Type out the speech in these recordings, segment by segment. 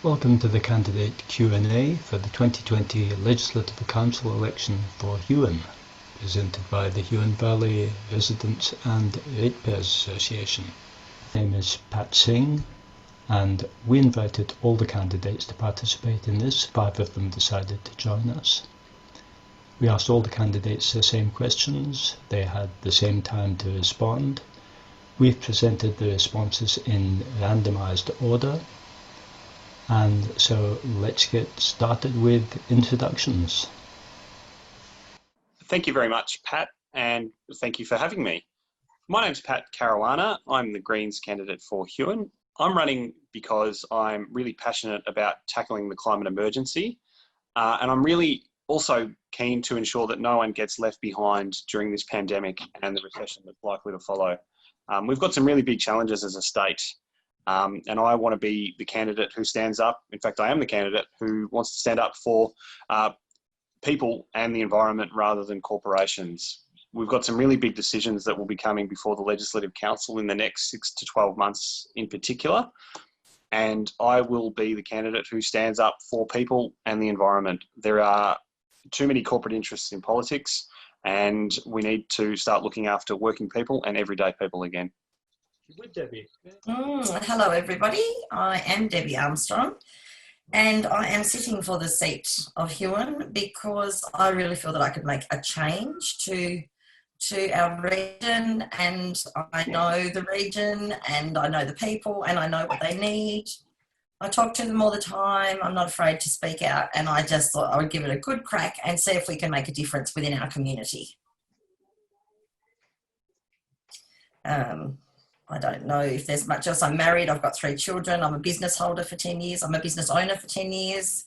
Welcome to the candidate Q&A for the 2020 Legislative Council election for Huon, presented by the Huon Valley Residents and Ratepayers Association. My name is Pat Singh, and we invited all the candidates to participate in this. 5 of them decided to join us. We asked all the candidates the same questions. They had the same time to respond. We've presented the responses in randomised order. And so let's get started with introductions. Thank you very much, Pat, and thank you for having me. My name's Pat Caruana. I'm the Greens candidate for Huon. I'm running because I'm really passionate about tackling the climate emergency, and I'm really also keen to ensure that no one gets left behind during this pandemic and the recession that's likely to follow. We've got some really big challenges as a state. And I want to be the candidate who stands up. In fact, I am the candidate who wants to stand up for people and the environment rather than corporations. We've got some really big decisions that will be coming before the Legislative Council in the next 6 to 12 months in particular. And I will be the candidate who stands up for people and the environment. There are too many corporate interests in politics, and we need to start looking after working people and everyday people again. With Debbie. Hello everybody, I am Debbie Armstrong and I am sitting for the seat of Huon because I really feel that I could make a change to our region, and I know the region and I know the people and I know what they need. I talk to them all the time, I'm not afraid to speak out, and I just thought I would give it a good crack and see if we can make a difference within our community. I don't know if there's much else. I'm married, I've got 3 children, I'm a business holder for 10 years, I'm a business owner for 10 years.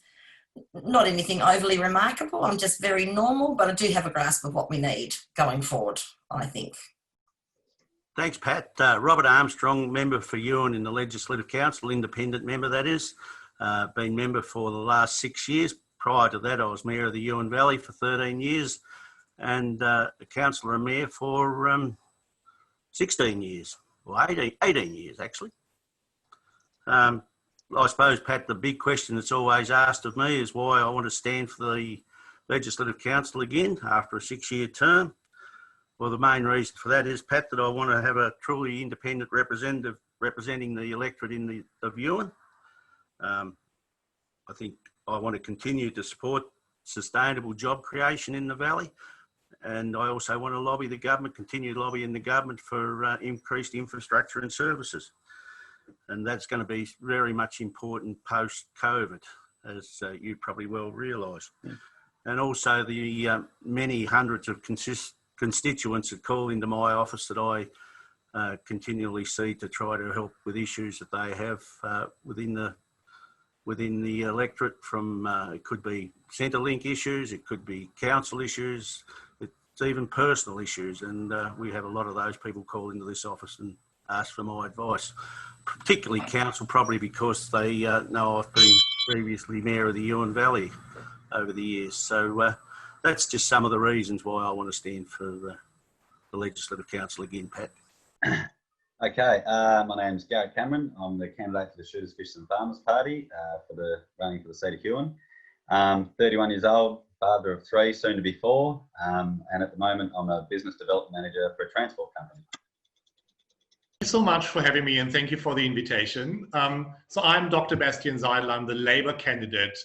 Not anything overly remarkable, I'm just very normal, but I do have a grasp of what we need going forward, I think. Thanks, Pat. Robert Armstrong, member for Huon in the Legislative Council, independent member that is. Been member for the last 6 years. Prior to that, I was Mayor of the Huon Valley for 13 years and a councillor and Mayor for 16 years. Well, 18 years, actually. I suppose, Pat, the big question that's always asked of me is why I want to stand for the Legislative Council again after a 6-year term. Well, the main reason for that is, Pat, that I want to have a truly independent representative representing the electorate of Huon. I think I want to continue to support sustainable job creation in the Valley. And I also want to lobby the government, continue lobbying the government for increased infrastructure and services. And that's going to be very much important post-COVID, as you probably well realise. Yeah. And also the many hundreds of constituents that call into my office that I continually see to try to help with issues that they have within the electorate. From it could be Centrelink issues, it could be council issues, it's even personal issues, and we have a lot of those people call into this office and ask for my advice, particularly council, probably because they know I've been previously Mayor of the Huon Valley over the years. So that's just some of the reasons why I want to stand for the Legislative Council again, Pat. Okay, my name's Garrett Cameron. I'm the candidate for the Shooters, Fishers and Farmers Party running for the seat of Huon. 31 years old, father of 3, soon to be 4, and at the moment I'm a business development manager for a transport company. Thank you so much for having me, and thank you for the invitation. So I'm Dr. Bastian Seidel. I'm the Labour candidate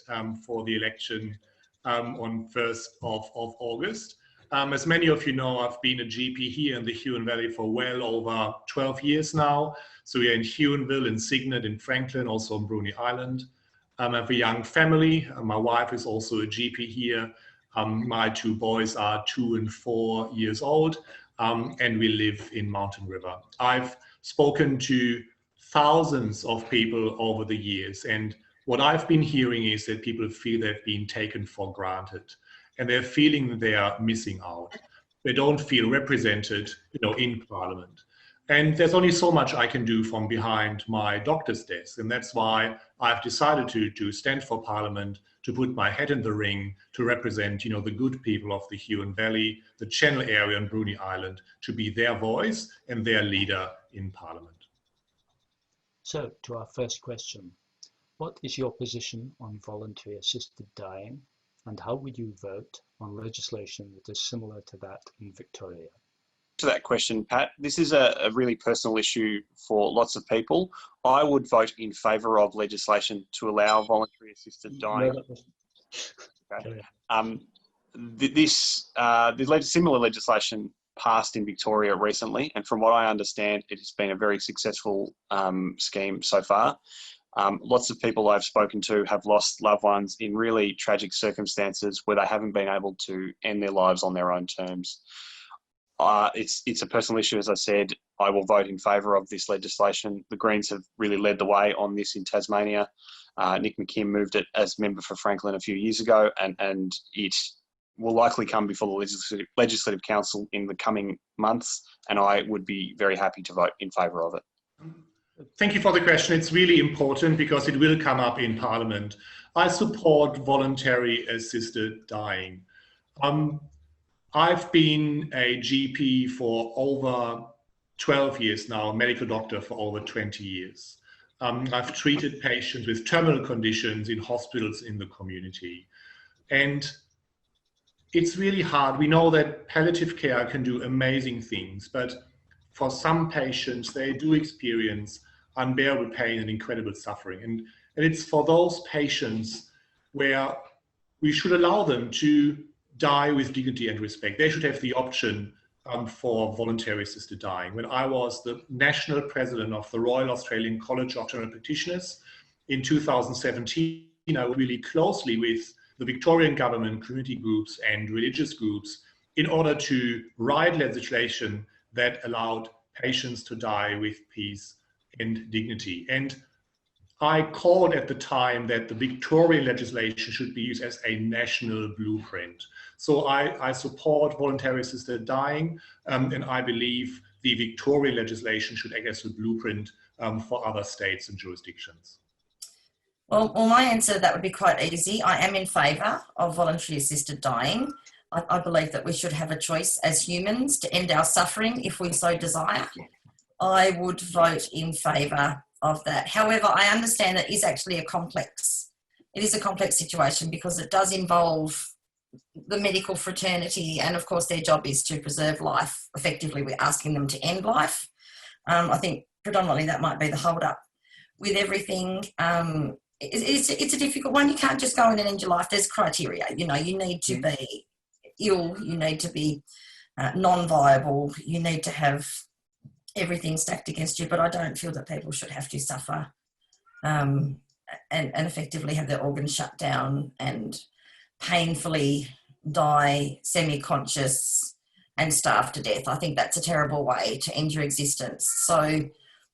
for the election on 1st of August. As many of you know, I've been a GP here in the Huon Valley for well over 12 years now. So we're in Huonville, in Cygnet, in Franklin, also on Bruny Island. I have a young family. My wife is also a GP here. My 2 boys are 2 and 4 years old, and we live in Mountain River. I've spoken to thousands of people over the years, and what I've been hearing is that people feel they've been taken for granted, and they're feeling that they are missing out. They don't feel represented, in Parliament. And there's only so much I can do from behind my doctor's desk. And that's why I've decided to stand for Parliament, to put my head in the ring, to represent, the good people of the Huon Valley, the Channel area and Bruny Island, to be their voice and their leader in Parliament. So, to our first question. What is your position on voluntary assisted dying, and how would you vote on legislation that is similar to that in Victoria? To that question, Pat, this is a really personal issue for lots of people. I would vote in favour of legislation to allow voluntary assisted dying. Okay. Similar legislation passed in Victoria recently, and from what I understand, it has been a very successful scheme so far. Lots of people I've spoken to have lost loved ones in really tragic circumstances where they haven't been able to end their lives on their own terms. It's a personal issue, as I said. I will vote in favour of this legislation. The Greens have really led the way on this in Tasmania. Nick McKim moved it as member for Franklin a few years ago, and it will likely come before the Legislative Council in the coming months, and I would be very happy to vote in favour of it. Thank you for the question. It's really important because it will come up in Parliament. I support voluntary assisted dying. I've been a GP for over 12 years now, a medical doctor for over 20 years. I've treated patients with terminal conditions in hospitals in the community. And it's really hard. We know that palliative care can do amazing things, but for some patients, they do experience unbearable pain and incredible suffering. And it's for those patients where we should allow them to die with dignity and respect. They should have the option for voluntary assisted dying. When I was the national president of the Royal Australian College of General Practitioners in 2017, I worked really closely with the Victorian government, community groups and religious groups in order to write legislation that allowed patients to die with peace and dignity. And I called at the time that the Victorian legislation should be used as a national blueprint. So I support voluntary assisted dying, and I believe the Victorian legislation should act as a blueprint for other states and jurisdictions. Well, my answer to that would be quite easy. I am in favour of voluntary assisted dying. I believe that we should have a choice as humans to end our suffering if we so desire. I would vote in favour of that. However, I understand that it is actually a complex situation because it does involve the medical fraternity, and of course their job is to preserve life. Effectively, we're asking them to end life. I think predominantly that might be the hold up with everything. It's a difficult one. You can't just go in and end your life. There's criteria. You know, you need to be ill, you need to be non-viable, you need to have everything stacked against you, but I don't feel that people should have to suffer and effectively have their organs shut down and painfully die semi-conscious and starve to death. I think that's a terrible way to end your existence. So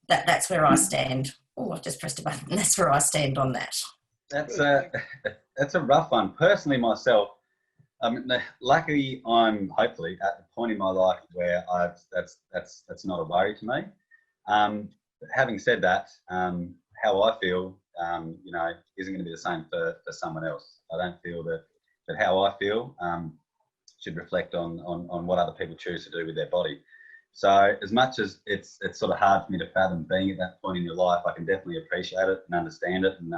that's where I stand. Oh, I've just pressed a button. That's where I stand on that. That's a rough one. Personally, myself, luckily I'm hopefully at the point in my life where that's not a worry to me. But having said that, how I feel, isn't going to be the same for someone else. I don't feel that how I feel should reflect on what other people choose to do with their body. So as much as it's sort of hard for me to fathom being at that point in your life, I can definitely appreciate it and understand it. And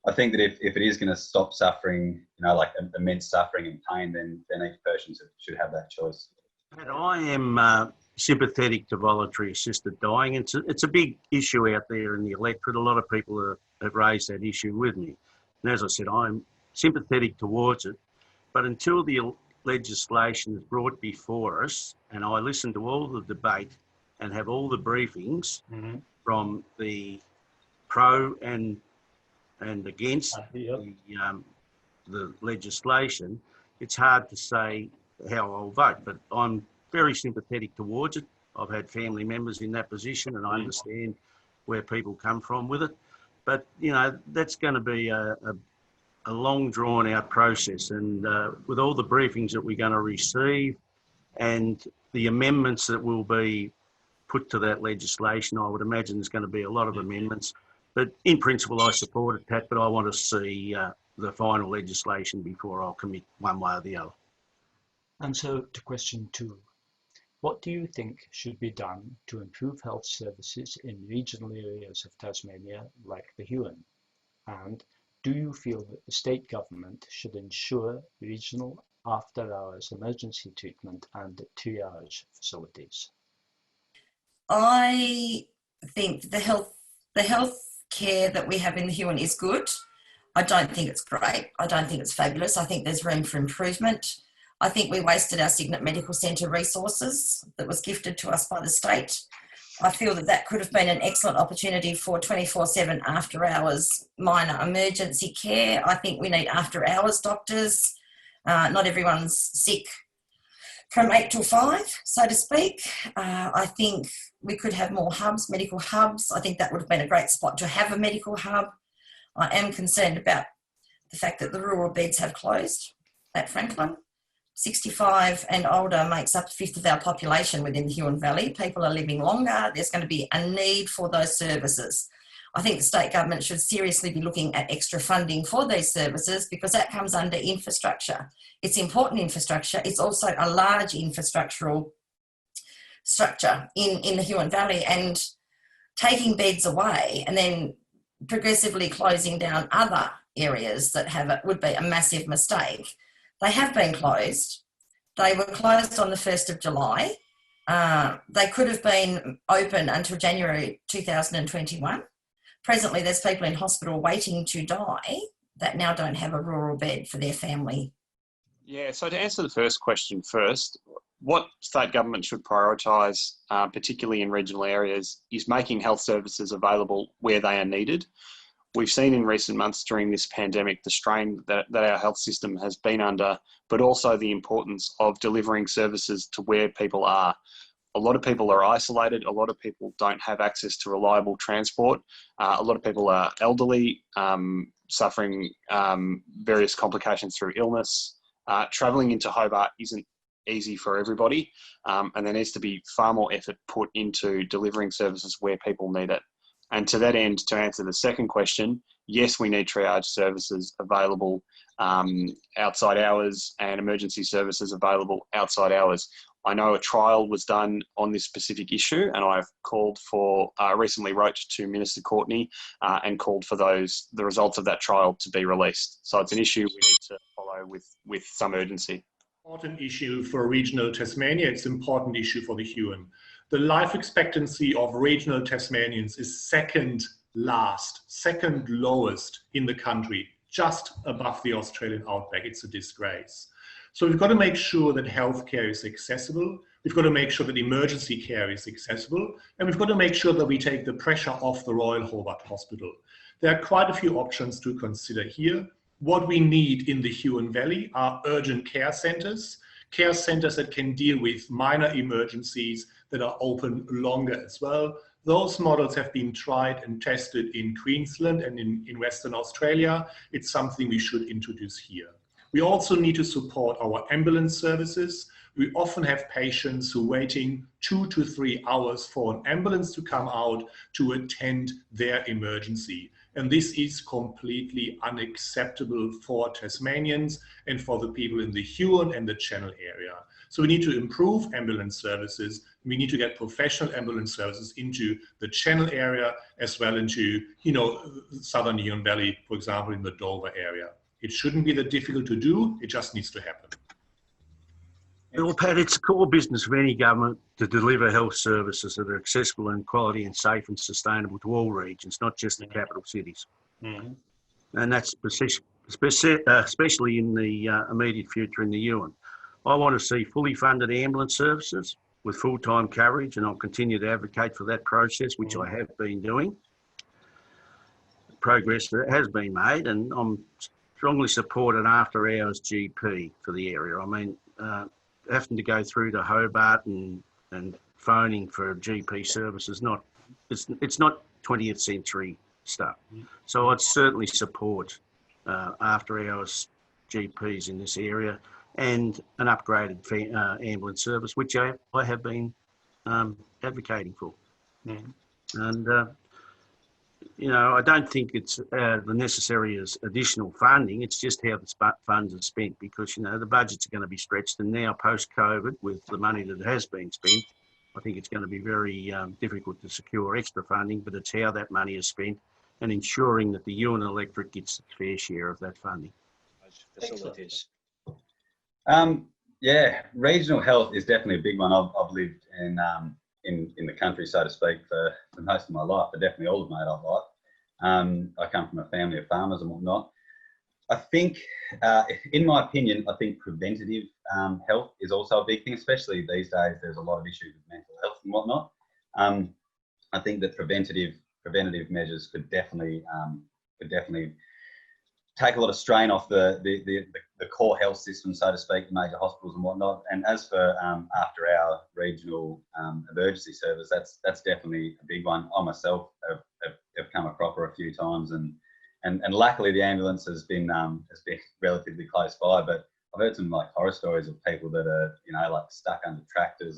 I think that if it is going to stop suffering, like immense suffering and pain, then each person should have that choice. And I am sympathetic to voluntary assisted dying. It's a big issue out there in the electorate. A lot of people have raised that issue with me. And as I said, I'm sympathetic towards it. But until the legislation is brought before us, and I listen to all the debate and have all the briefings from the pro and against the legislation, it's hard to say how I'll vote. But I'm very sympathetic towards it. I've had family members in that position, and I understand where people come from with it. But that's going to be a long drawn out process, and with all the briefings that we're going to receive and the amendments that will be put to that legislation, I would imagine there's going to be a lot of amendments. But in principle, I support it, Pat, but I want to see the final legislation before I'll commit one way or the other. And so to question 2, what do you think should be done to improve health services in regional areas of Tasmania like the Huon? And do you feel that the state government should ensure regional after-hours emergency treatment and triage facilities? I think the health care that we have in the Huon is good. I don't think it's great. I don't think it's fabulous. I think there's room for improvement. I think we wasted our Cygnet Medical Centre resources that was gifted to us by the state. I feel that that could have been an excellent opportunity for 24/7 after hours minor emergency care. I think we need after hours doctors. Not everyone's sick from 8 till 5, so to speak. I think we could have more hubs, medical hubs. I think that would have been a great spot to have a medical hub. I am concerned about the fact that the rural beds have closed at Franklin. 65 and older makes up a fifth of our population within the Huon Valley. People are living longer. There's going to be a need for those services. I think the state government should seriously be looking at extra funding for these services, because that comes under infrastructure. It's important infrastructure. It's also a large infrastructural structure in the Huon Valley, and taking beds away and then progressively closing down other areas that have it would be a massive mistake. They have been closed. They were closed on the 1st of July. They could have been open until January 2021. Presently, there's people in hospital waiting to die that now don't have a rural bed for their family. Yeah, so to answer the first question first, what state government should prioritise, particularly in regional areas, is making health services available where they are needed. We've seen in recent months during this pandemic the strain that our health system has been under, but also the importance of delivering services to where people are. A lot of people are isolated. A lot of people don't have access to reliable transport. A lot of people are elderly, suffering various complications through illness. Travelling into Hobart isn't easy for everybody, and there needs to be far more effort put into delivering services where people need it. And to that end, to answer the second question, yes, we need triage services available outside hours and emergency services available outside hours. I know a trial was done on this specific issue, and I've called for, recently wrote to Minister Courtney and called for the results of that trial to be released. So it's an issue we need to follow with some urgency. Important issue for regional Tasmania. It's an important issue for the Huon. The life expectancy of regional Tasmanians is second lowest in the country, just above the Australian outback. It's a disgrace. So we've got to make sure that healthcare is accessible. We've got to make sure that emergency care is accessible. And we've got to make sure that we take the pressure off the Royal Hobart Hospital. There are quite a few options to consider here. What we need in the Huon Valley are urgent care centres that can deal with minor emergencies that are open longer as well. Those models have been tried and tested in Queensland and in Western Australia. It's something we should introduce here. We also need to support our ambulance services. We often have patients who are waiting 2 to 3 hours for an ambulance to come out to attend their emergency. And this is completely unacceptable for Tasmanians and for the people in the Huon and the Channel area. So we need to improve ambulance services. We need to get professional ambulance services into the Channel area as well into, Southern Huon Valley, for example, in the Dover area. It shouldn't be that difficult to do. It just needs to happen. Well, Pat, it's a core business of any government to deliver health services that are accessible and quality and safe and sustainable to all regions, not just the capital cities. Mm-hmm. And that's especially in the immediate future in the Huon. I want to see fully funded ambulance services with full-time coverage, and I'll continue to advocate for that process, which I have been doing. Progress that has been made, and I'm strongly support an after-hours GP for the area. I mean, having to go through to Hobart and phoning for GP services, it's not 20th century stuff. So I'd certainly support after-hours GPs in this area and an upgraded ambulance service, which I have been advocating for. And I don't think it's the necessary as additional funding. It's just how the funds are spent, because, the budgets are going to be stretched. And now post-COVID, with the money that has been spent, I think it's going to be very difficult to secure extra funding, but it's how that money is spent and ensuring that the Huon electorate gets its fair share of that funding. Facilities. Yeah, regional health is definitely a big one. I've lived in the country, so to speak, for most of my life, but definitely all of my adult life. I come from a family of farmers and whatnot. I think, in my opinion, I think preventative health is also a big thing, especially these days. There's a lot of issues with mental health and whatnot. I think that preventative measures could definitely take a lot of strain off the core health system, so to speak, major hospitals and whatnot. And as for after our regional emergency service, that's definitely a big one. I myself have come a cropper a few times, and luckily the ambulance has been relatively close by. But I've heard some like horror stories of people that are like stuck under tractors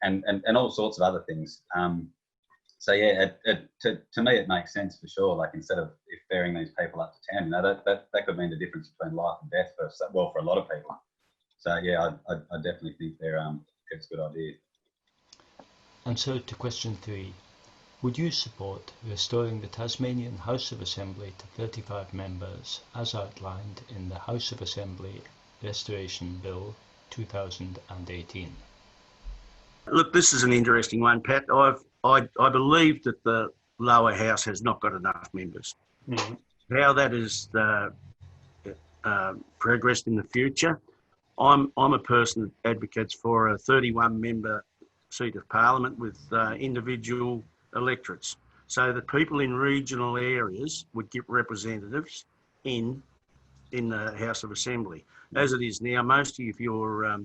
and all sorts of other things. So yeah, to me it makes sense for sure. Like instead of ferrying these people up to town, that could mean the difference between life and death for a lot of people. So yeah, I definitely think it's a good idea. And so to question 3, would you support restoring the Tasmanian House of Assembly to 35 members as outlined in the House of Assembly Restoration Bill 2018? Look, this is an interesting one, Pat. I believe that the lower house has not got enough members. Mm-hmm. How that is progressed in the future, I'm a person that advocates for a 31-member seat of parliament with individual electorates, so that people in regional areas would get representatives in the House of Assembly. As it is now, most of your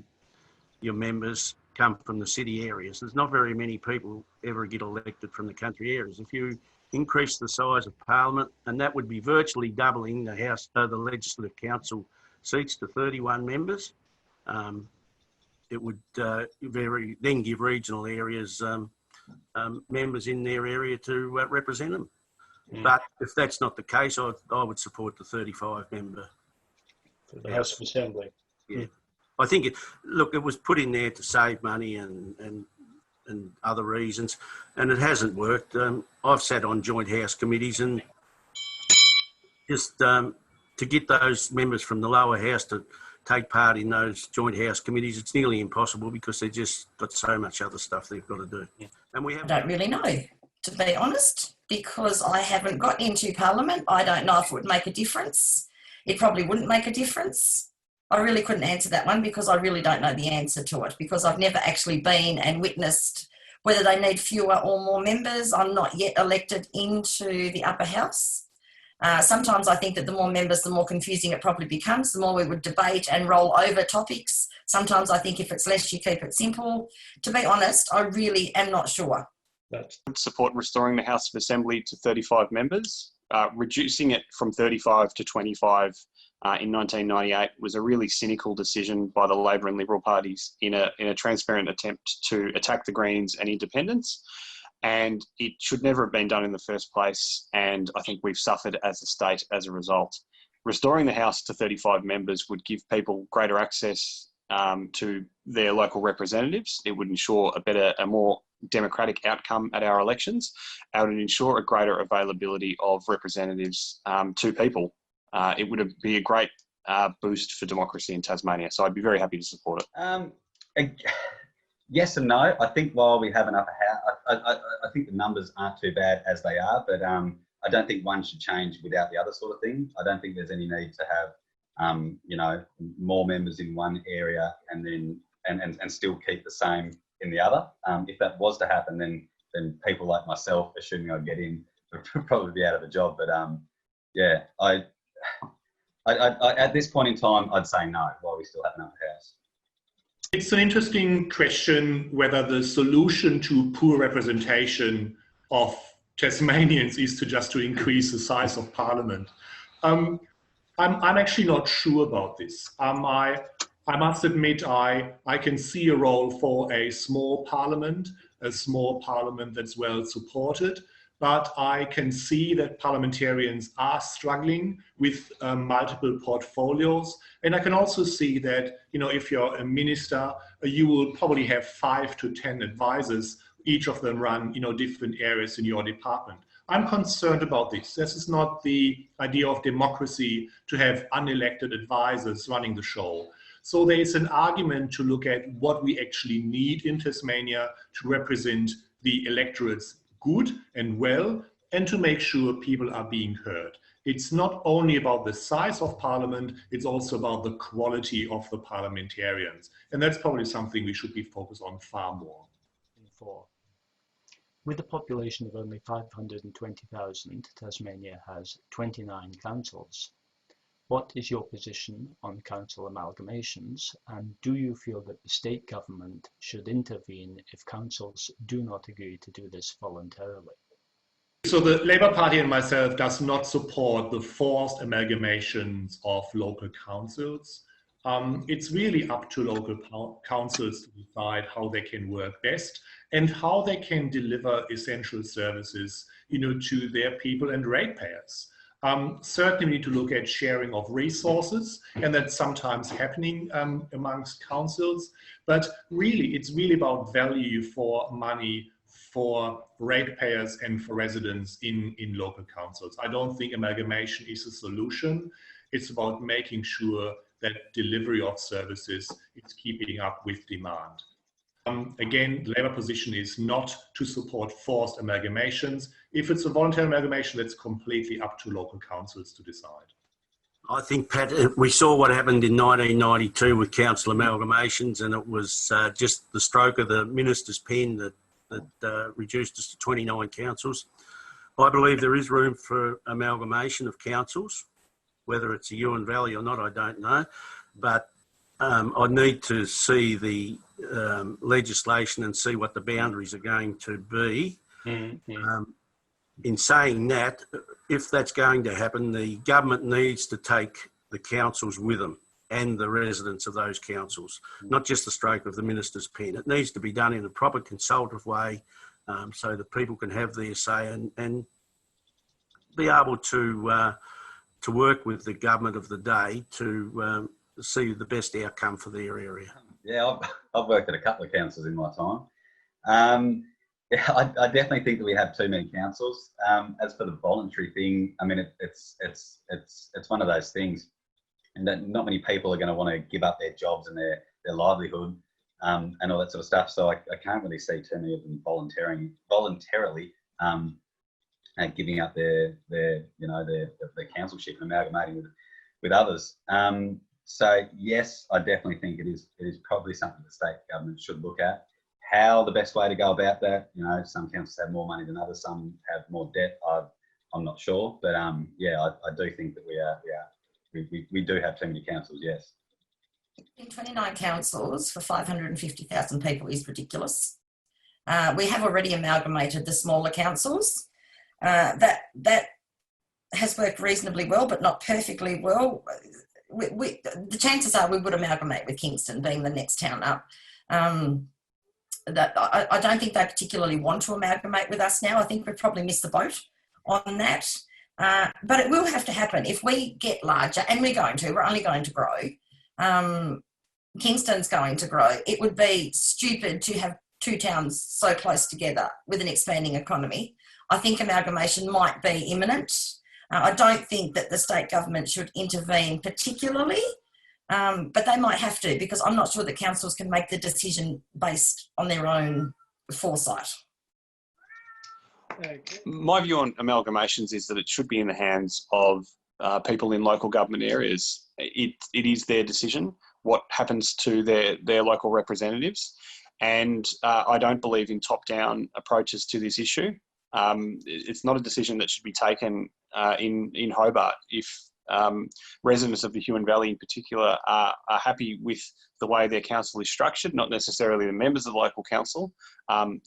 members come from the city areas. There's not very many people ever get elected from the country areas. If you increase the size of Parliament, and that would be virtually doubling the the Legislative Council seats to 31 members, it would then give regional areas members in their area to represent them. Yeah. But if that's not the case, I would support the 35-member House of Assembly. Yeah. I think it was put in there to save money and other reasons, and it hasn't worked. I've sat on joint house committees, and just to get those members from the lower house to take part in those joint house committees, it's nearly impossible because they've just got so much other stuff they've got to do. Yeah. And I don't really know, to be honest, because I haven't got into Parliament. I don't know if it would make a difference. It probably wouldn't make a difference. I really couldn't answer that one because I really don't know the answer to it, because I've never actually been and witnessed whether they need fewer or more members. I'm not yet elected into the upper house. Sometimes I think that the more members, the more confusing it probably becomes, the more we would debate and roll over topics. Sometimes I think if it's less, you keep it simple. To be honest, I really am not sure. I support restoring the House of Assembly to 35 members. Reducing it from 35 to 25 in 1998 was a really cynical decision by the Labor and Liberal parties in a transparent attempt to attack the Greens and independents. And it should never have been done in the first place. And I think we've suffered as a state as a result. Restoring the House to 35 members would give people greater access to their local representatives. It would ensure a more democratic outcome at our elections. It would ensure a greater availability of representatives to people. It would be a great boost for democracy in Tasmania. So I'd be very happy to support it. Yes and no. I think while we have an upper house, I think the numbers aren't too bad as they are, but I don't think one should change without the other sort of thing. I don't think there's any need to have, more members in one area and then and still keep the same in the other. If that was to happen, then people like myself, assuming I'd get in, would probably be out of a job. But yeah, I at this point in time, I'd say no while we still have an upper house. It's an interesting question whether the solution to poor representation of Tasmanians is to increase the size of Parliament. I'm actually not sure about this. I must admit I can see a role for a small Parliament that's well supported. But I can see that parliamentarians are struggling with multiple portfolios. And I can also see that, if you're a minister, you will probably have 5 to 10 advisors, each of them run, different areas in your department. I'm concerned about this. This is not the idea of democracy to have unelected advisors running the show. So there is an argument to look at what we actually need in Tasmania to represent the electorates good and well, and to make sure people are being heard. It's not only about the size of parliament, it's also about the quality of the parliamentarians. And that's probably something we should be focused on far more. With a population of only 520,000, Tasmania has 29 councils. What is your position on council amalgamations, and do you feel that the state government should intervene if councils do not agree to do this voluntarily? So the Labour Party and myself does not support the forced amalgamations of local councils. It's really up to local councils to decide how they can work best and how they can deliver essential services, to their people and ratepayers. Certainly we need to look at sharing of resources, and that's sometimes happening amongst councils, but really it's really about value for money for ratepayers and for residents in local councils. I don't think amalgamation is a solution. It's about making sure that delivery of services is keeping up with demand. Again, the Labour position is not to support forced amalgamations. If it's a voluntary amalgamation, that's completely up to local councils to decide. I think, Pat, we saw what happened in 1992 with council amalgamations, and it was just the stroke of the minister's pen that reduced us to 29 councils. I believe there is room for amalgamation of councils. Whether it's a Huon Valley or not, I don't know. But I need to see the legislation and see what the boundaries are going to be. In saying that, if that's going to happen, the government needs to take the councils with them and the residents of those councils, not just the stroke of the minister's pen. It needs to be done in a proper consultative way so that people can have their say and be able to work with the government of the day to see the best outcome for their area. Yeah, I've worked at a couple of councils in my time. Yeah, I definitely think that we have too many councils. As for the voluntary thing, I mean, it's one of those things, and that not many people are going to want to give up their jobs and their livelihood and all that sort of stuff. So I can't really see too many of them voluntarily giving up their councilship and amalgamating with others. So yes, I definitely think it is probably something the state government should look at. How the best way to go about that, some councils have more money than others, some have more debt. I'm not sure, but yeah, I do think that we do have too many councils. Yes. In 29 councils for 550,000 people is ridiculous. We have already amalgamated the smaller councils. That has worked reasonably well, but not perfectly well. The chances are we would amalgamate with Kingston being the next town up. That I don't think they particularly want to amalgamate with us now. I think we've probably missed the boat on that. But it will have to happen. If we get larger, and we're only going to grow, Kingston's going to grow. It would be stupid to have two towns so close together with an expanding economy. I think amalgamation might be imminent. I don't think that the state government should intervene particularly, but they might have to, because I'm not sure that councils can make the decision based on their own foresight. My view on amalgamations is that it should be in the hands of people in local government areas. It is their decision what happens to their local representatives, and I don't believe in top-down approaches to this issue. It's not a decision that should be taken in Hobart. If residents of the Huon Valley in particular are happy with the way their council is structured, not necessarily the members of the local council,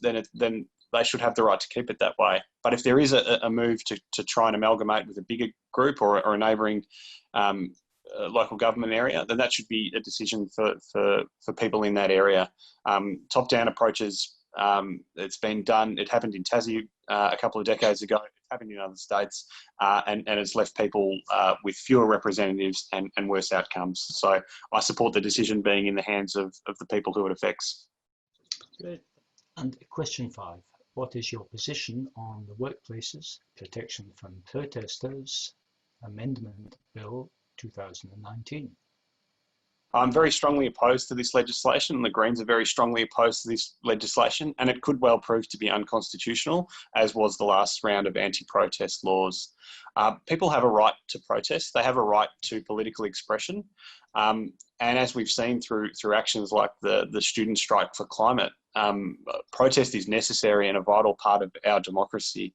then they should have the right to keep it that way. But if there is a move to try and amalgamate with a bigger group or a neighbouring local government area, then that should be a decision for people in that area. Top-down approaches, it's been done. It happened in Tassie a couple of decades ago. It happened in other states, and it's left people with fewer representatives and worse outcomes. So I support the decision being in the hands of the people who it affects. Great. And question 5. what is your position on the Workplaces Protection from Protesters Amendment Bill 2019? I'm very strongly opposed to this legislation, and the Greens are very strongly opposed to this legislation, and it could well prove to be unconstitutional, as was the last round of anti-protest laws. People have a right to protest. They have a right to political expression. And as we've seen through actions like the student strike for climate, protest is necessary and a vital part of our democracy.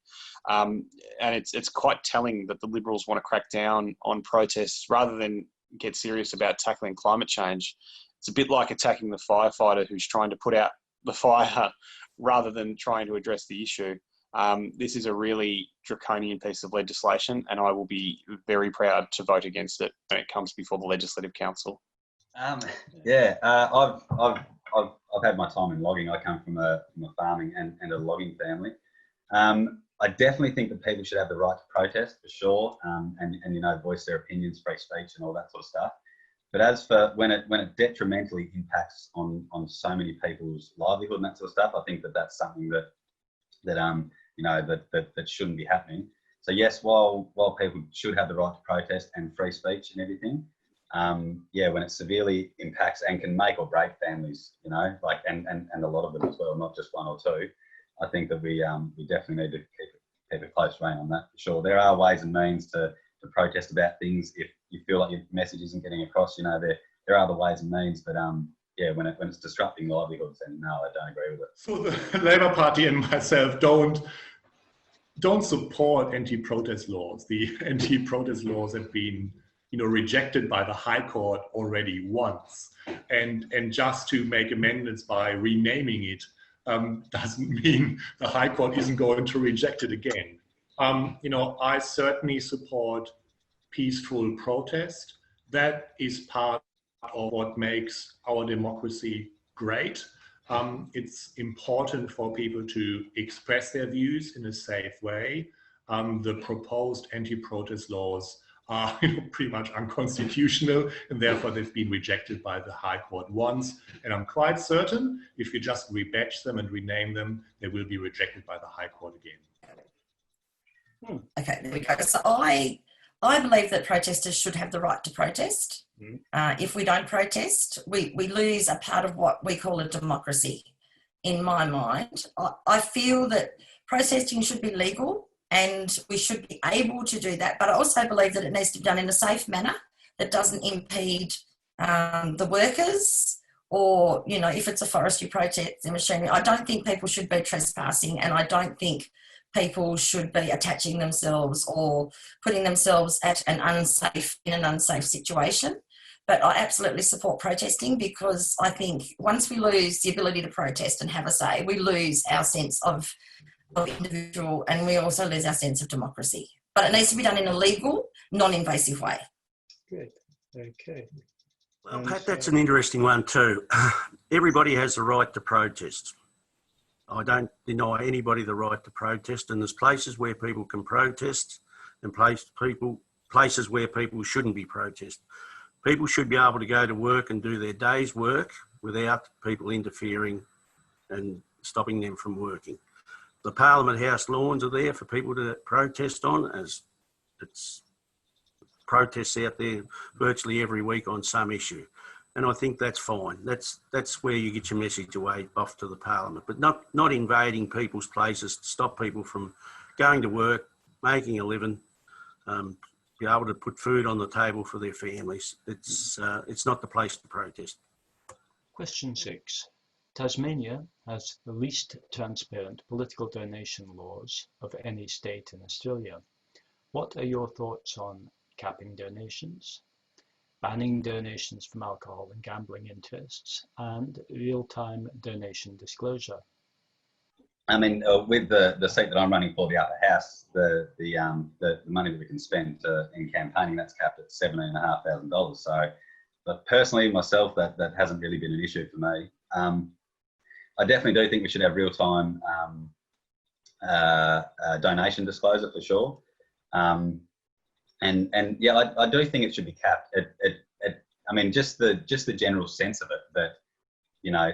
And it's quite telling that the Liberals want to crack down on protests rather than get serious about tackling climate change. It's a bit like attacking the firefighter who's trying to put out the fire rather than trying to address the issue. This is a really draconian piece of legislation, and I will be very proud to vote against it when it comes before the Legislative Council. I've had my time in logging. I come from a farming and a logging family. I definitely think that people should have the right to protest, for sure, and voice their opinions, free speech, and all that sort of stuff. But as for when it detrimentally impacts on so many people's livelihood and that sort of stuff, I think that's something that shouldn't be happening. So yes, while people should have the right to protest and free speech and everything, when it severely impacts and can make or break families, and a lot of them as well, not just one or two, I think that we definitely need to keep a close rein on that, for sure. There are ways and means to protest about things if you feel like your message isn't getting across. There are other ways and means, but when it's disrupting livelihoods, then no, I don't agree with it. So the Labour Party and myself don't support anti-protest laws. The anti-protest laws have been rejected by the High Court already once, and just to make amendments by renaming it doesn't mean the High Court isn't going to reject it again. I certainly support peaceful protest. That is part of what makes our democracy great. It's important for people to express their views in a safe way. The proposed anti-protest laws are pretty much unconstitutional, and therefore they've been rejected by the High Court once. And I'm quite certain if you just rebadge them and rename them, they will be rejected by the High Court again. Okay, there we go. So I believe that protesters should have the right to protest. If we don't protest, we lose a part of what we call a democracy, in my mind. I feel that protesting should be legal, and we should be able to do that. But I also believe that it needs to be done in a safe manner that doesn't impede the workers, or, if it's a forestry protest in machinery. I don't think people should be trespassing, and I don't think people should be attaching themselves or putting themselves in an unsafe situation. But I absolutely support protesting, because I think once we lose the ability to protest and have a say, we lose our sense of individual, and we also lose our sense of democracy. But it needs to be done in a legal, non-invasive way. Good. Okay. Well, Pat, that's an interesting one too. Everybody has the right to protest. I don't deny anybody the right to protest, and there's places where people can protest and places where people shouldn't be protesting. People should be able to go to work and do their day's work without people interfering and stopping them from working. The Parliament House lawns are there for people to protest on, as it's protests out there virtually every week on some issue. And I think that's fine. That's where you get your message away off to the Parliament, but not invading people's places to stop people from going to work, making a living, be able to put food on the table for their families. It's not the place to protest. Question 6. Tasmania has the least transparent political donation laws of any state in Australia. What are your thoughts on capping donations, banning donations from alcohol and gambling interests, and real-time donation disclosure? I mean, with the seat that I'm running for, the upper house, the money that we can spend in campaigning, that's capped at $17,500. So, but personally, myself, that hasn't really been an issue for me. I definitely do think we should have real-time donation disclosure, for sure. And yeah, I do think it should be capped. I mean, just the general sense of it, that you know,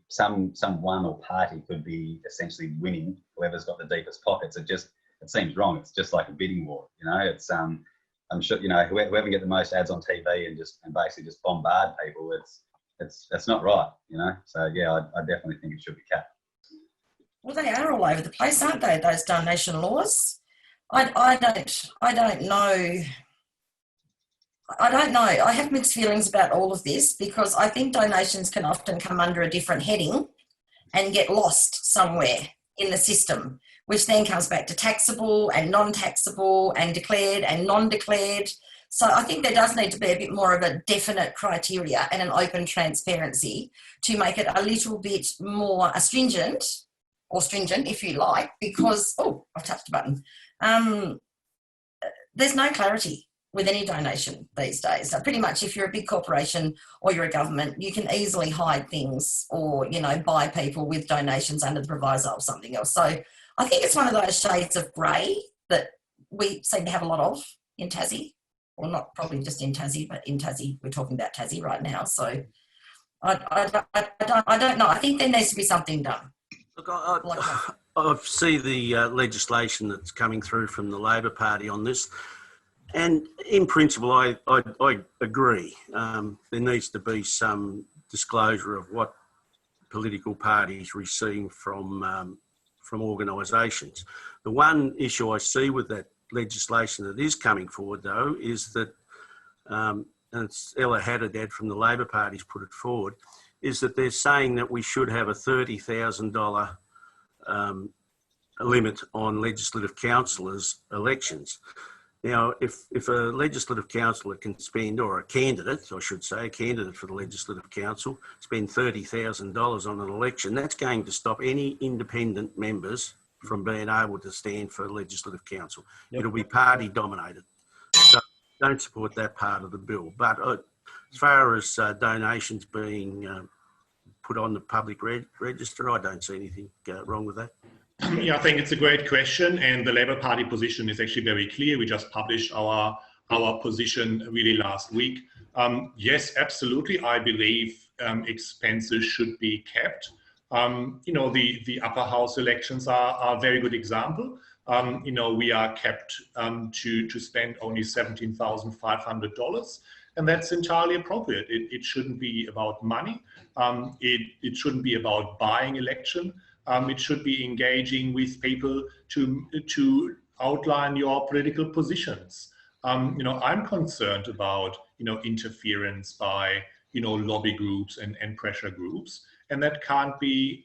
some one or party could be essentially winning whoever's got the deepest pockets. It seems wrong. It's just like a bidding war, you know. It's I'm sure, you know, whoever get the most ads on TV and basically just bombard people, it's not right, you know. So yeah, I definitely think it should be capped. Well, they are all over the place, aren't they? Those donation laws. I don't know. I don't know. I have mixed feelings about all of this because I think donations can often come under a different heading and get lost somewhere in the system, which then comes back to taxable and non-taxable and declared and non-declared. So I think there does need to be a bit more of a definite criteria and an open transparency to make it a little bit more astringent, or stringent if you like, because, oh, I touched a button. There's no clarity with any donation these days. So pretty much if you're a big corporation or you're a government, you can easily hide things or, you know, buy people with donations under the proviso of something else. So I think it's one of those shades of grey that we seem to have a lot of in Tassie. Well, not probably just in Tassie, but in Tassie, we're talking about Tassie right now. So I don't know. I think there needs to be something done. Look, I see the legislation that's coming through from the Labor Party on this. And in principle, I agree. There needs to be some disclosure of what political parties receive from organisations. The one issue I see with that legislation that is coming forward, though, is that, and it's Ella Haddad from the Labor Party's put it forward, is that they're saying that we should have a $30,000 limit on legislative councillors' elections. Now, if a legislative councillor can spend, or a candidate, I should say, a candidate for the Legislative Council, spend $30,000 on an election, that's going to stop any independent members from being able to stand for Legislative Council. Yep. It'll be party dominated. So don't support that part of the bill. But as far as donations being put on the public register, I don't see anything wrong with that. Yeah, I think it's a great question, and the Labour Party position is actually very clear. We just published our position really last week. Yes, absolutely. I believe expenses should be kept. You know, the upper house elections are a very good example. You know, we are kept to spend only $17,500, and that's entirely appropriate. It shouldn't be about money. It shouldn't be about buying election. It should be engaging with people to outline your political positions. You know, I'm concerned about, you know, interference by, you know, lobby groups and pressure groups, and that can't be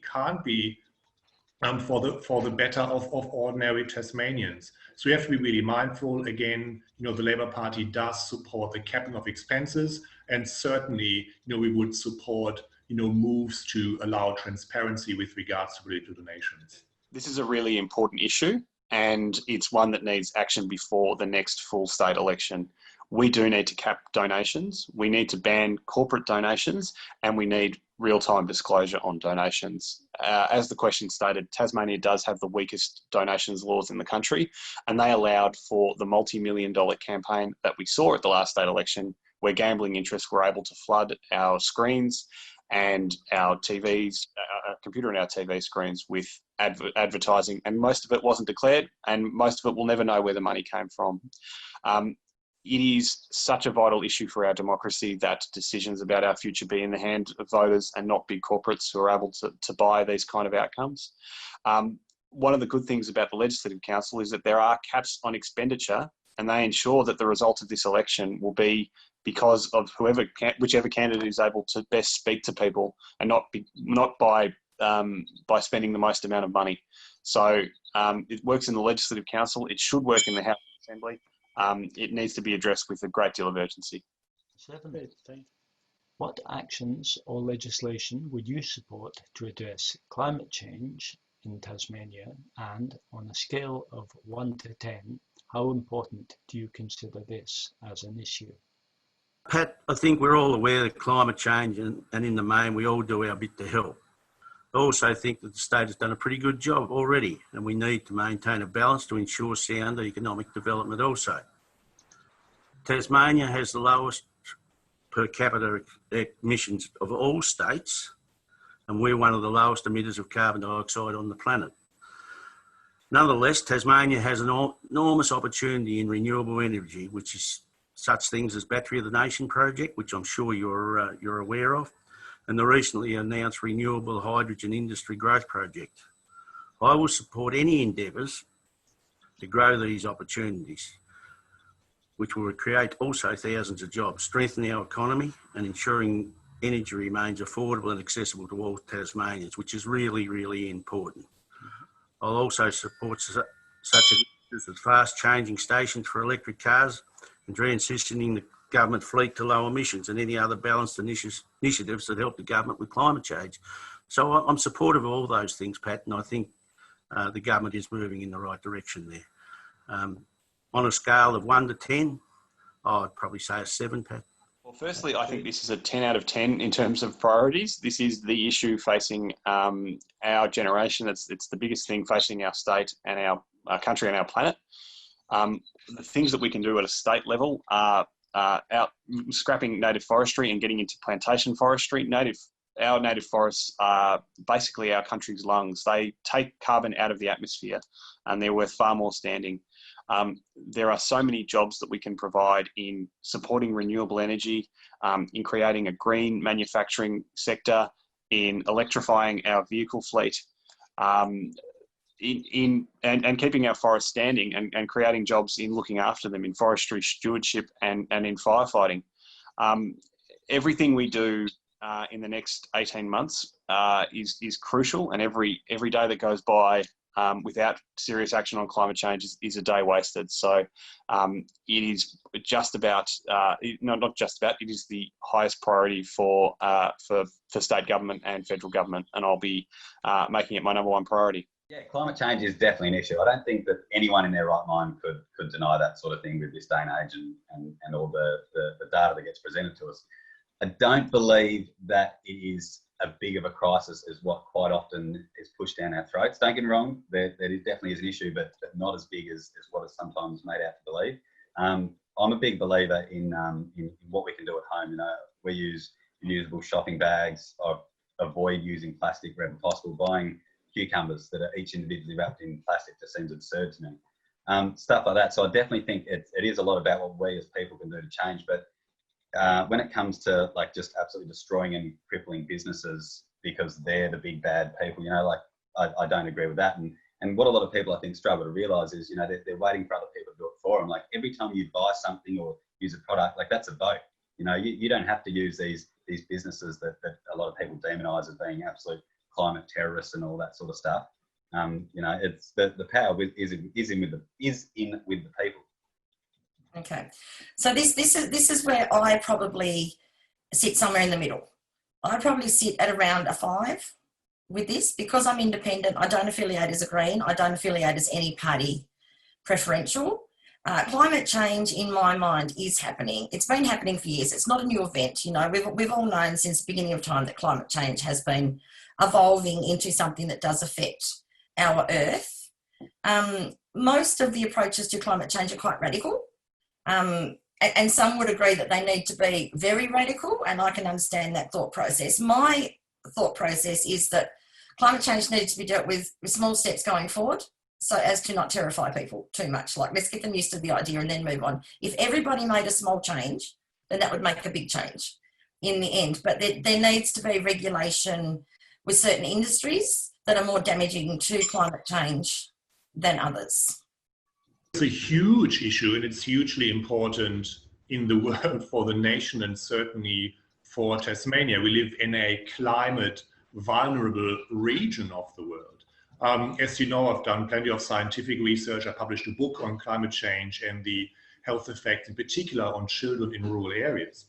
for the better of ordinary Tasmanians. So we have to be really mindful. Again, you know, the Labour Party does support the capping of expenses, and certainly, you know, we would support, you know, moves to allow transparency with regards to political donations. This is a really important issue, and it's one that needs action before the next full state election. We do need to cap donations. We need to ban corporate donations, and we need real-time disclosure on donations. As the question stated, Tasmania does have the weakest donations laws in the country, and they allowed for the multi-million-dollar campaign that we saw at the last state election, where gambling interests were able to flood our screens and our TVs, our computer and our TV screens with advertising, and most of it wasn't declared, and most of it we'll never know where the money came from. It is such a vital issue for our democracy that decisions about our future be in the hand of voters and not big corporates who are able to buy these kind of outcomes. One of the good things about the Legislative Council is that there are caps on expenditure, and they ensure that the result of this election will be because of whichever candidate is able to best speak to people, and not by spending the most amount of money. So it works in the Legislative Council. It should work in the House of Assembly. It needs to be addressed with a great deal of urgency. What actions or legislation would you support to address climate change in Tasmania? And on a scale of 1 to 10, how important do you consider this as an issue? Pat, I think we're all aware of climate change, and in the main, we all do our bit to help. I also think that the state has done a pretty good job already, and we need to maintain a balance to ensure sound economic development also. Tasmania has the lowest per capita emissions of all states, and we're one of the lowest emitters of carbon dioxide on the planet. Nonetheless, Tasmania has an enormous opportunity in renewable energy, which is such things as Battery of the Nation project, which I'm sure you're aware of, and the recently announced Renewable Hydrogen Industry Growth Project. I will support any endeavours to grow these opportunities, which will create also thousands of jobs, strengthen our economy and ensuring energy remains affordable and accessible to all Tasmanians, which is really, really important. I'll also support such initiatives as fast changing stations for electric cars and transitioning the government fleet to low emissions and any other balanced initiatives that help the government with climate change. So I'm supportive of all those things, Pat, and I think the government is moving in the right direction there. On a scale of 1 to 10, I'd probably say a 7, Pat. Well, firstly, I think this is a 10 out of 10 in terms of priorities. This is the issue facing our generation. It's the biggest thing facing our state and our country and our planet. The things that we can do at a state level are out scrapping native forestry and getting into plantation forestry. Our native forests are basically our country's lungs. They take carbon out of the atmosphere and they're worth far more standing. There are so many jobs that we can provide in supporting renewable energy, in creating a green manufacturing sector, in electrifying our vehicle fleet, and keeping our forests standing and creating jobs in looking after them, in forestry stewardship and in firefighting. Everything we do in the next 18 months is crucial, and every day that goes by without serious action on climate change is a day wasted. So it is just about, not just about, it is the highest priority for state government and federal government, and I'll be making it my #1 priority. Yeah, climate change is definitely an issue. I don't think that anyone in their right mind could deny that sort of thing with this day and age and all the data that gets presented to us. I don't believe that it is as big of a crisis as what quite often is pushed down our throats. Don't get me wrong, there definitely is an issue, but not as big as what is sometimes made out to believe. I'm a big believer in what we can do at home. You know, we use reusable shopping bags. I avoid using plastic wherever possible. Buying cucumbers that are each individually wrapped in plastic just seems absurd to me. Stuff like that. So I definitely think it is a lot about what we as people can do to change. But when it comes to like just absolutely destroying and crippling businesses because they're the big bad people, you know, like I don't agree with that. And what a lot of people I think struggle to realise is, you know, they're waiting for other people to do it for them. Like every time you buy something or use a product, like that's a vote. You know, you don't have to use these businesses that a lot of people demonise as being absolute climate terrorists and all that sort of stuff. You know, it's the power is in with the people. Okay, so this is where I probably sit somewhere in the middle. I probably sit at around a 5 with this because I'm independent. I don't affiliate as a Green. I don't affiliate as any party preferential. Climate change, in my mind, is happening. It's been happening for years. It's not a new event. You know, we've all known since the beginning of time that climate change has been evolving into something that does affect our Earth. Most of the approaches to climate change are quite radical. And some would agree that they need to be very radical, and I can understand that thought process. My thought process is that climate change needs to be dealt with small steps going forward, so as to not terrify people too much. Like, let's get them used to the idea and then move on. If everybody made a small change, then that would make a big change in the end. But there needs to be regulation with certain industries that are more damaging to climate change than others. It's a huge issue, and it's hugely important in the world for the nation and certainly for Tasmania. We live in a climate vulnerable region of the world. As you know, I've done plenty of scientific research. I published a book on climate change and the health effect, in particular on children in rural areas.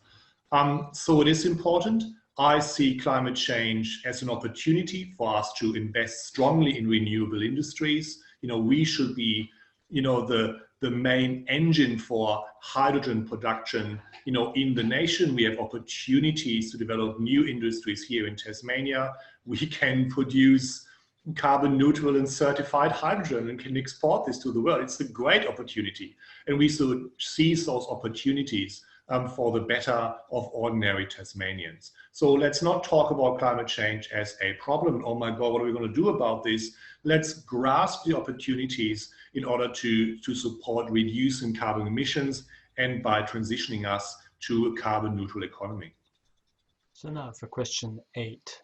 So it is important. I see climate change as an opportunity for us to invest strongly in renewable industries. You know, we should be, you know, the main engine for hydrogen production, you know, in the nation. We have opportunities to develop new industries here in Tasmania. We can produce carbon neutral and certified hydrogen and can export this to the world. It's a great opportunity, and we should seize those opportunities for the better of ordinary Tasmanians. So let's not talk about climate change as a problem. Oh my God, what are we going to do about this? Let's grasp the opportunities in order to support reducing carbon emissions and by transitioning us to a carbon neutral economy. So now for question 8.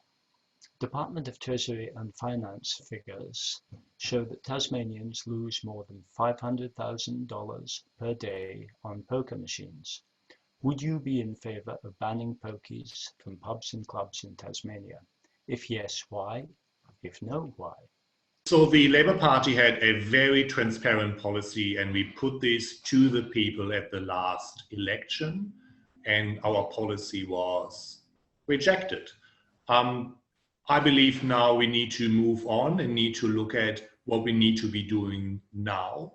Department of Treasury and Finance figures show that Tasmanians lose more than $500,000 per day on poker machines. Would you be in favour of banning pokies from pubs and clubs in Tasmania? If yes, why? If no, why? So the Labour Party had a very transparent policy, and we put this to the people at the last election, and our policy was rejected. I believe now we need to move on and need to look at what we need to be doing now.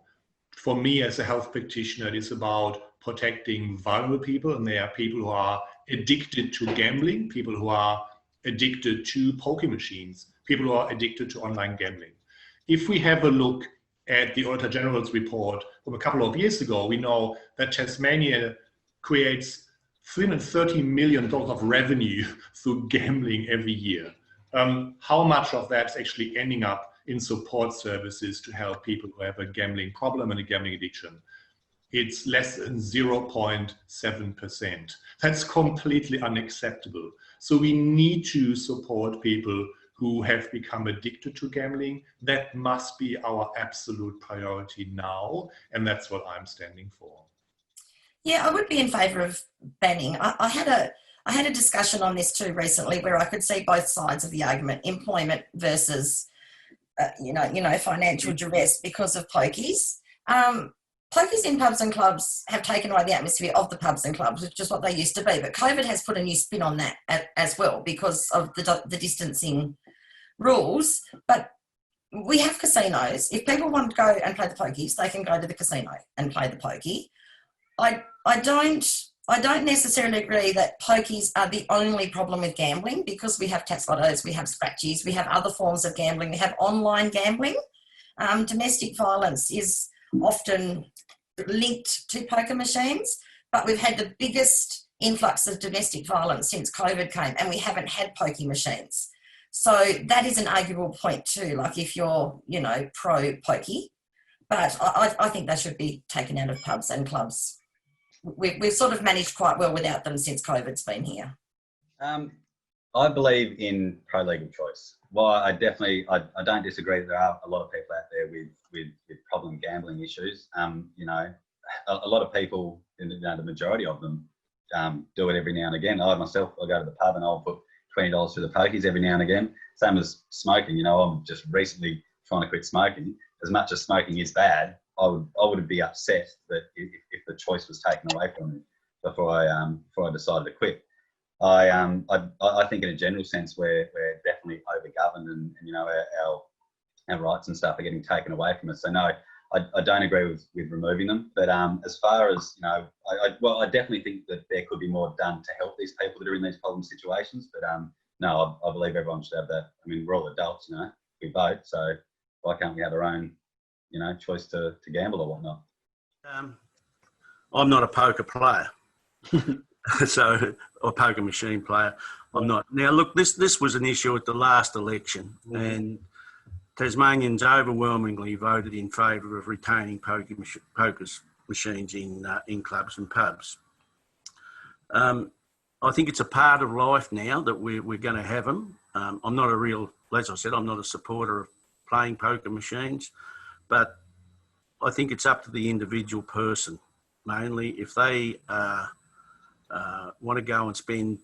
For me as a health practitioner, it is about protecting vulnerable people, and they are people who are addicted to gambling, people who are addicted to poker machines, people who are addicted to online gambling. If we have a look at the Auditor General's report from a couple of years ago, we know that Tasmania creates $330 million of revenue through gambling every year. How much of that is actually ending up in support services to help people who have a gambling problem and a gambling addiction? It's less than 0.7%. That's completely unacceptable. So we need to support people who have become addicted to gambling. That must be our absolute priority now, and that's what I'm standing for. Yeah, I would be in favour of banning. I had a discussion on this too recently, where I could see both sides of the argument: employment versus, financial duress because of pokies. Pokies in pubs and clubs have taken away the atmosphere of the pubs and clubs, which is what they used to be. But COVID has put a new spin on that as well because of the distancing rules. But we have casinos. If people want to go and play the pokies, they can go to the casino and play the pokey. I don't necessarily agree that pokies are the only problem with gambling, because we have tax lottos, we have scratchies, we have other forms of gambling, we have online gambling. Domestic violence is often linked to poker machines, but we've had the biggest influx of domestic violence since COVID came, and we haven't had pokie machines. So that is an arguable point too, like if you're, pro pokey, but I think they should be taken out of pubs and clubs. We've sort of managed quite well without them since COVID's been here. I believe in pro-legal choice. Well, I don't disagree that there are a lot of people out there with problem gambling issues. A lot of people, the majority of them, do it every now and again. I myself, I go to the pub and I'll put $20 through the pokies every now and again. Same as smoking. I'm just recently trying to quit smoking. As much as smoking is bad, I would be upset that if the choice was taken away from me before I decided to quit. I think in a general sense we're definitely overgoverned, and our rights and stuff are getting taken away from us. So no, I don't agree with removing them. But as far as I definitely think that there could be more done to help these people that are in these problem situations. But no, I believe everyone should have that. I mean, we're all adults, we vote, so why can't we have our own choice to gamble or whatnot? I'm not a poker player, or poker machine player. I'm not. Now, look, this was an issue at the last election, and Tasmanians overwhelmingly voted in favour of retaining poker machines in clubs and pubs. I think it's a part of life now that we're going to have them. I'm not as I said, I'm not a supporter of playing poker machines, but I think it's up to the individual person, mainly. If they want to go and spend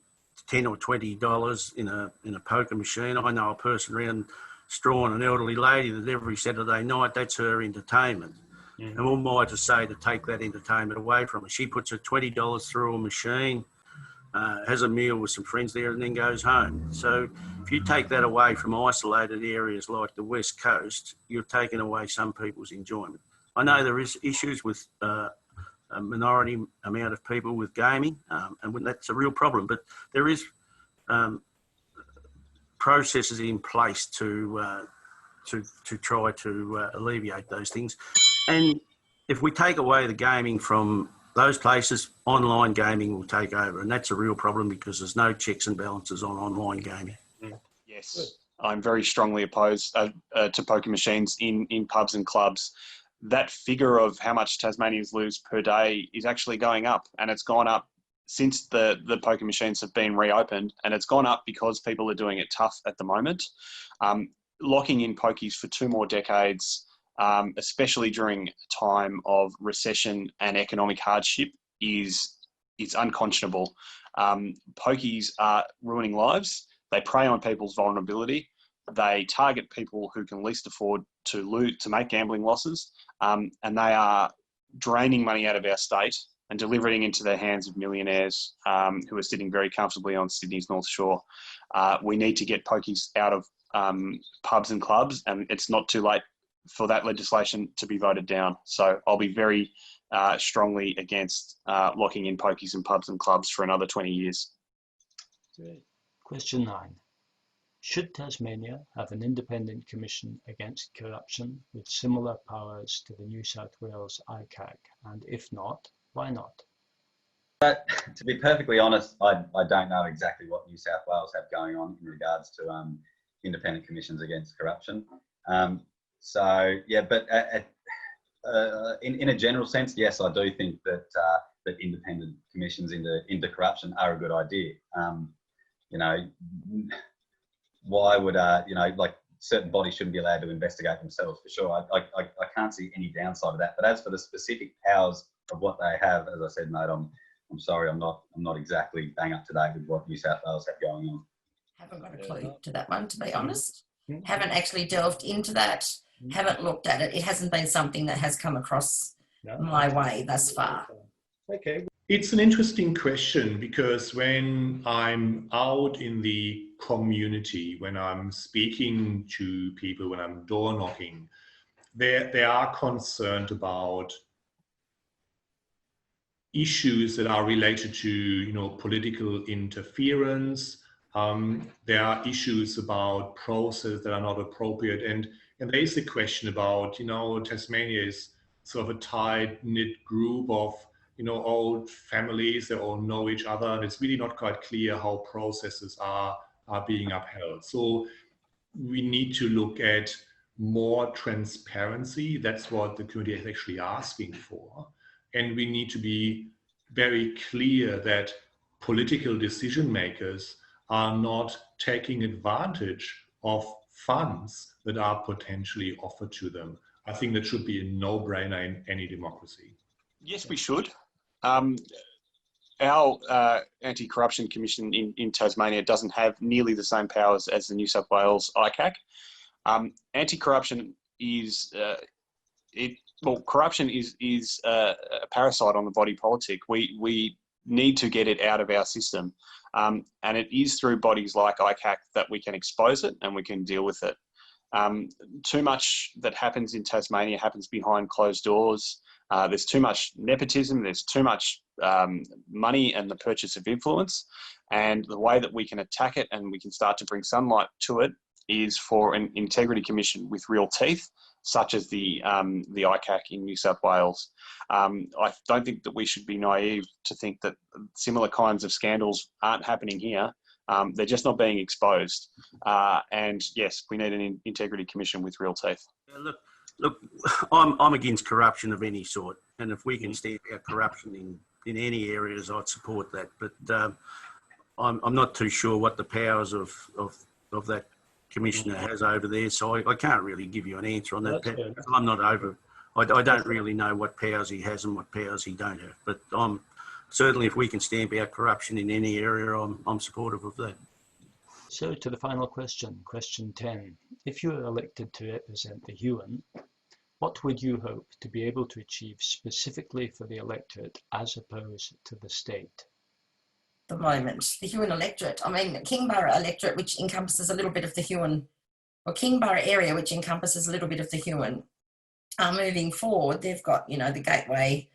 $10 or $20 in a poker machine. I know a person around Strawn, an elderly lady, that every Saturday night, that's her entertainment. Yeah. And what am I to say to take that entertainment away from her? She puts her $20 through a machine, has a meal with some friends there, and then goes home. So if you take that away from isolated areas like the West Coast, you're taking away some people's enjoyment. I know there is issues with a minority amount of people with gaming, and that's a real problem, but there is processes in place to try to alleviate those things. And if we take away the gaming from those places, online gaming will take over, and that's a real problem because there's no checks and balances on online gaming. Yes, I'm very strongly opposed to poker machines in pubs and clubs. That figure of how much Tasmanians lose per day is actually going up, and it's gone up since the poker machines have been reopened, and it's gone up because people are doing it tough at the moment. Locking in pokies for 2 more decades, especially during a time of recession and economic hardship, is unconscionable. Pokies are ruining lives. They prey on people's vulnerability. They target people who can least afford to make gambling losses, and they are draining money out of our state and delivering into the hands of millionaires who are sitting very comfortably on Sydney's North Shore. We need to get pokies out of pubs and clubs, and it's not too late for that legislation to be voted down. So I'll be very strongly against locking in pokies in pubs and clubs for another 20 years. Great. Question 9. Should Tasmania have an independent commission against corruption with similar powers to the New South Wales ICAC? And if not, why not? To be perfectly honest, I don't know exactly what New South Wales have going on in regards to independent commissions against corruption. So yeah, but in a general sense, yes, I do think that that independent commissions into corruption are a good idea. You know, why would like certain bodies shouldn't be allowed to investigate themselves for sure. I can't see any downside of that. But as for the specific powers of what they have, as I said, mate, I'm sorry, I'm not exactly bang up to date with what New South Wales have going on. Haven't got a clue to that one, to be honest. Haven't actually delved into that. Haven't looked at it. It hasn't been something that has come across my way thus far. Okay. It's an interesting question because when I'm out in the community, when I'm speaking to people, when I'm door knocking, they are concerned about issues that are related to, political interference. There are issues about process that are not appropriate, and there is a question about, Tasmania is sort of a tight-knit group of old families. They all know each other, and it's really not quite clear how processes are being upheld. So we need to look at more transparency. That's what the community is actually asking for. And we need to be very clear that political decision makers are not taking advantage of funds that are potentially offered to them. I think that should be a no-brainer in any democracy. Yes, we should. Our Anti-Corruption Commission in Tasmania doesn't have nearly the same powers as the New South Wales ICAC. Anti-corruption is corruption is a parasite on the body politic. We need to get it out of our system, and it is through bodies like ICAC that we can expose it and we can deal with it. Too much that happens in Tasmania happens behind closed doors. There's too much nepotism, there's too much money and the purchase of influence. And the way that we can attack it and we can start to bring sunlight to it is for an integrity commission with real teeth, such as the ICAC in New South Wales. I don't think that we should be naive to think that similar kinds of scandals aren't happening here. They're just not being exposed. And yes, we need an integrity commission with real teeth. Look, I'm against corruption of any sort, and if we can stamp out corruption in any areas, I'd support that. But I'm not too sure what the powers of that commissioner has over there, so I can't really give you an answer on that. I'm not over. I don't really know what powers he has and what powers he don't have. But certainly, if we can stamp out corruption in any area, I'm supportive of that. So to the final question, question 10. If you are elected to represent the Huon, what would you hope to be able to achieve specifically for the electorate as opposed to the state? The moment, the Huon electorate, Kingborough electorate, which encompasses a little bit of the Huon, or Kingborough area, which encompasses a little bit of the Huon, moving forward, they've got, the Gateway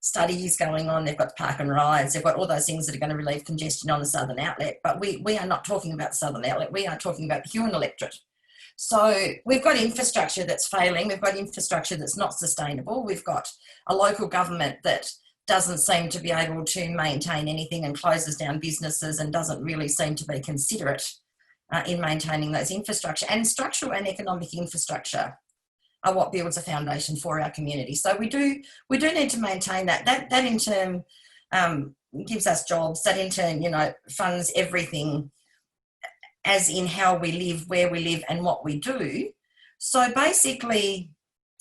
studies going on, they've got the park and rides, they've got all those things that are going to relieve congestion on the southern outlet. But we are not talking about the southern outlet, we are talking about the Huon electorate. So we've got infrastructure that's failing, we've got infrastructure that's not sustainable, we've got a local government that doesn't seem to be able to maintain anything and closes down businesses and doesn't really seem to be considerate in maintaining those infrastructure. And structural and economic infrastructure are what builds a foundation for our community. So we do need to maintain that. That in turn gives us jobs. That in turn, funds everything, as in how we live, where we live, and what we do. So basically,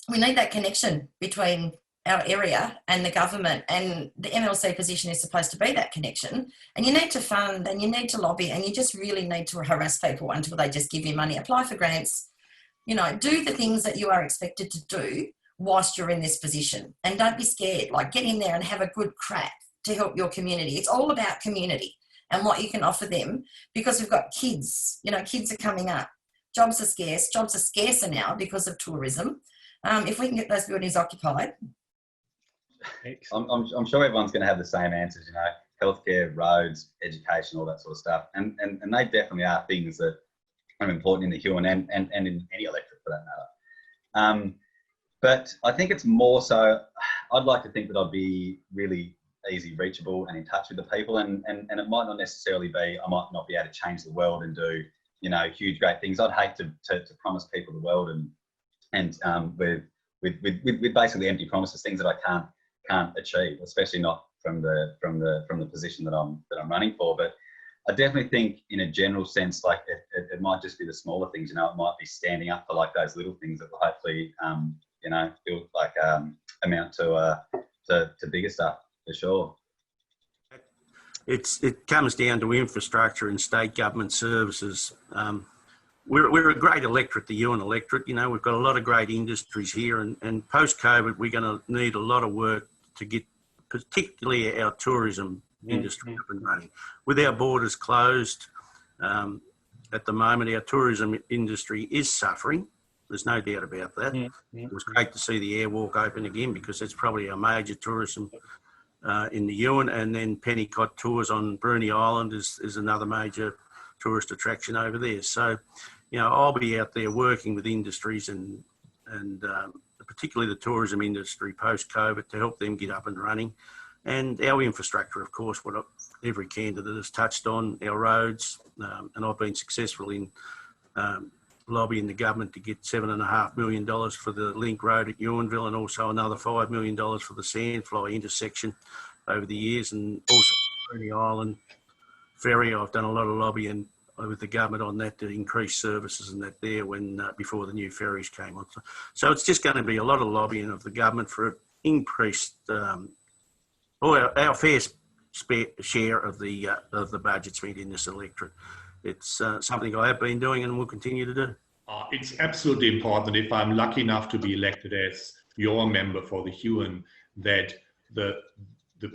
we need that connection between our area and the government, and the MLC position is supposed to be that connection. And you need to fund, and you need to lobby, and you just really need to harass people until they just give you money. Apply for grants, do the things that you are expected to do whilst you're in this position. And don't be scared, get in there and have a good crack to help your community. It's all about community and what you can offer them, because we've got kids, kids are coming up. Jobs are scarce. Jobs are scarcer now because of tourism. If we can get those buildings occupied. I'm sure everyone's going to have the same answers, healthcare, roads, education, all that sort of stuff. And they definitely are things that are important in the Huon and in any electorate for that matter. But I think it's more so, I'd like to think that I'd be really easy reachable and in touch with the people, and it might not necessarily be, I might not be able to change the world and do, huge great things. I'd hate to promise people the world and with basically empty promises, things that I can't achieve, especially not from the position that I'm running for. But I definitely think, in a general sense, it might just be the smaller things. It might be standing up for those little things that will hopefully build amount to bigger stuff for sure. It comes down to infrastructure and state government services. We're a great electorate, the Huon electorate. We've got a lot of great industries here, and post-COVID, we're going to need a lot of work to get particularly our tourism industry up and running. With our borders closed at the moment, our tourism industry is suffering. There's no doubt about that. It was great to see the Airwalk open again, because it's probably our major tourism in the Huon, and then Pennicott Tours on Bruny Island is another major tourist attraction over there. So, I'll be out there working with industries and particularly the tourism industry post-COVID to help them get up and running. And our infrastructure, of course, what every candidate has touched on, our roads, and I've been successful in lobbying the government to get $7.5 million for the Link Road at Ewanville, and also another $5 million for the Sandfly intersection over the years, and also Bruny Island Ferry. I've done a lot of lobbying with the government on that to increase services and that there before the new ferries came on. So it's just going to be a lot of lobbying of the government for increased our fair share of the budget spent in this electorate. It's something I have been doing and will continue to do. It's absolutely important, if I'm lucky enough to be elected as your member for the Huon, that the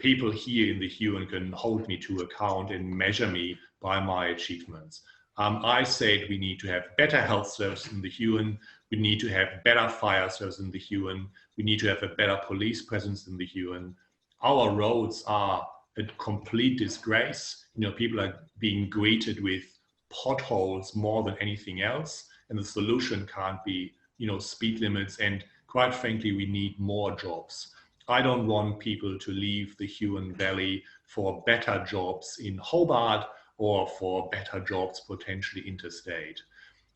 people here in the Huon can hold me to account and measure me by my achievements. I said we need to have better health service in the Huon. We need to have better fire service in the Huon. We need to have a better police presence in the Huon. Our roads are a complete disgrace. People are being greeted with potholes more than anything else. And the solution can't be, speed limits. And quite frankly, we need more jobs. I don't want people to leave the Huon Valley for better jobs in Hobart or for better jobs potentially interstate.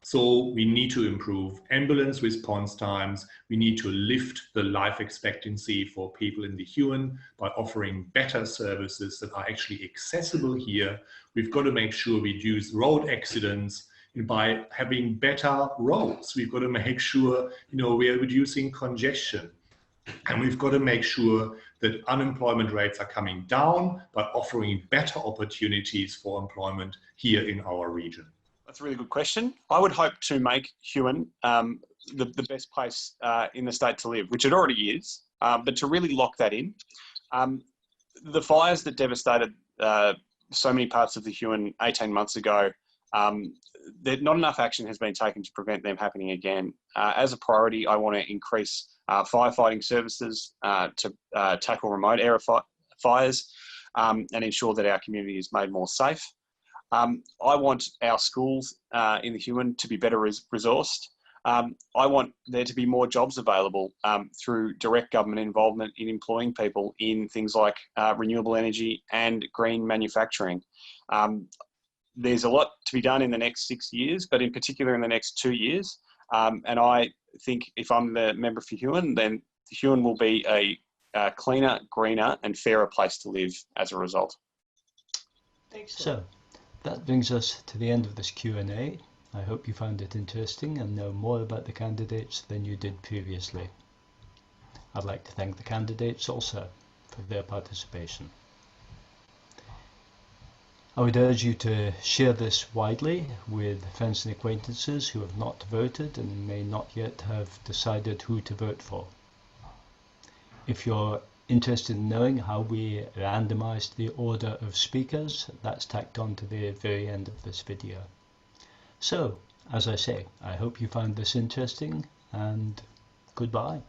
So we need to improve ambulance response times. We need to lift the life expectancy for people in the Huon by offering better services that are actually accessible here. We've got to make sure we reduce road accidents by having better roads. We've got to make sure, we are reducing congestion. And we've got to make sure that unemployment rates are coming down by offering better opportunities for employment here in our region. That's a really good question. I would hope to make Huon the best place in the state to live, which it already is, but to really lock that in. The fires that devastated so many parts of the Huon 18 months ago, not enough action has been taken to prevent them happening again. As a priority, I want to increase firefighting services to tackle remote area fires and ensure that our community is made more safe. I want our schools in the Huon to be better resourced. I want there to be more jobs available through direct government involvement in employing people in things like renewable energy and green manufacturing. There's a lot to be done in the next 6 years, but in particular in the next 2 years. And I think if I'm the member for Huon, then Huon will be a cleaner, greener and fairer place to live as a result. So that brings us to the end of this Q&A. I hope you found it interesting and know more about the candidates than you did previously. I'd like to thank the candidates also for their participation. I would urge you to share this widely with friends and acquaintances who have not voted and may not yet have decided who to vote for. If you're interested in knowing how we randomized the order of speakers, that's tacked on to the very end of this video. So, as I say, I hope you found this interesting, and goodbye.